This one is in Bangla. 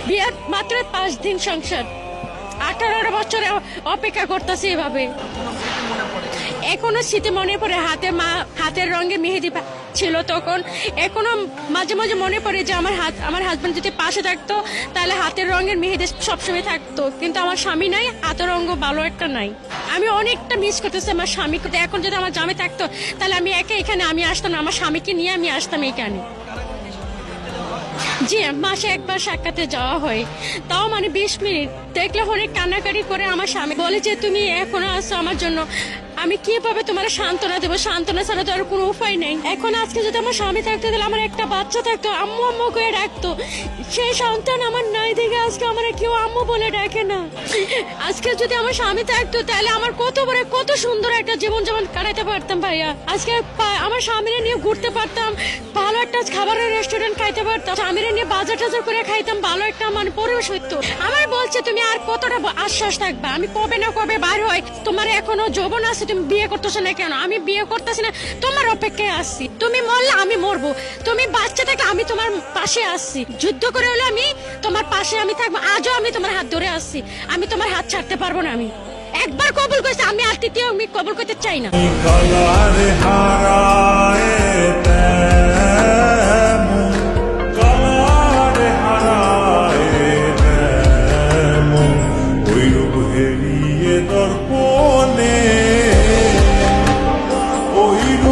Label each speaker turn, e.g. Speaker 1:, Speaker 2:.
Speaker 1: বিয়ার মাত্র 5 দিন সংসার, 18 বছরে অপেক্ষা করতেছি এভাবে। এখনো স্মৃতি মনে পড়ে, হাতের রঙে মেহেদি ছিল তখন। এখনো মাঝে মাঝে মনে পড়ে যে আমার হাজবেন্ড যদি পাশে থাকতো তাহলে হাতের রঙের মেহেদি সবসময় থাকতো, কিন্তু আমার স্বামী নাই, হাতের রঙ ভালো একটা নাই। আমি অনেকটা মিস করতেছি আমার স্বামীকে। এখন যদি আমার জামাই থাকতো তাহলে আমি এখানে আমি আসতাম না, আমার স্বামীকে নিয়ে আমি আসতাম এখানে। জি, মাসে একবার সাক্ষাতে যাওয়া হয়, তাও 20 মিনিট। দেখলে অনেক কান্নাকাটি করে আমার স্বামী বলে যে তুমি এখনো আসছো আমার জন্য। আমি কিভাবে তোমার সান্ত্বনা দেবো? সান্ত্বনা ছাড়া তো আর কোনো উপায় নেই। এখন আজকে যদি আমার স্বামী থাকতো তাহলে আমার একটা বাচ্চা থাকতো, আম্মু আম্মু করে ডাকতো। সেই সন্তান আমার নাই দেখে আজকে আমার কেউ আম্মু বলে ডাকে না। আজকে যদি আমার স্বামী থাকতো তাহলে আমার কত সুন্দর একটা জীবন যেমন কাটাতে পারতাম ভাইয়া। আজকে আমার স্বামীরে নিয়ে ঘুরতে পারতাম, ভালো একটা খাবারের রেস্টুরেন্ট খাইতে পারতাম, স্বামীরে নিয়ে বাজার টাজার করে খাইতাম, ভালো একটা পরিবেশ হইতো। আমার বলছে তুমি আর কতটা আশ্বাস থাকবা? আমি কবে না কবে বার হয়, তোমার এখনো যৌবন আছে, তুমি বিয়ে করতেছো না কেন? আমি বিয়ে করতেছি না, তোমার অপেক্ষায় আসছি। তুমি মরলে আমি মরবো, তুমি বাচ্চা থাকলে আমি তোমার পাশে আসছি, যুদ্ধ করে হলে আমি তোমার পাশে আমি থাকবো। আজও আমি তোমার হাত ধরে আসছি, আমি তোমার হাত ছাড়তে পারবো না। আমি একবার কবুল করছি, আমি আর তৃতীয় আমি কবুল করতে চাই না।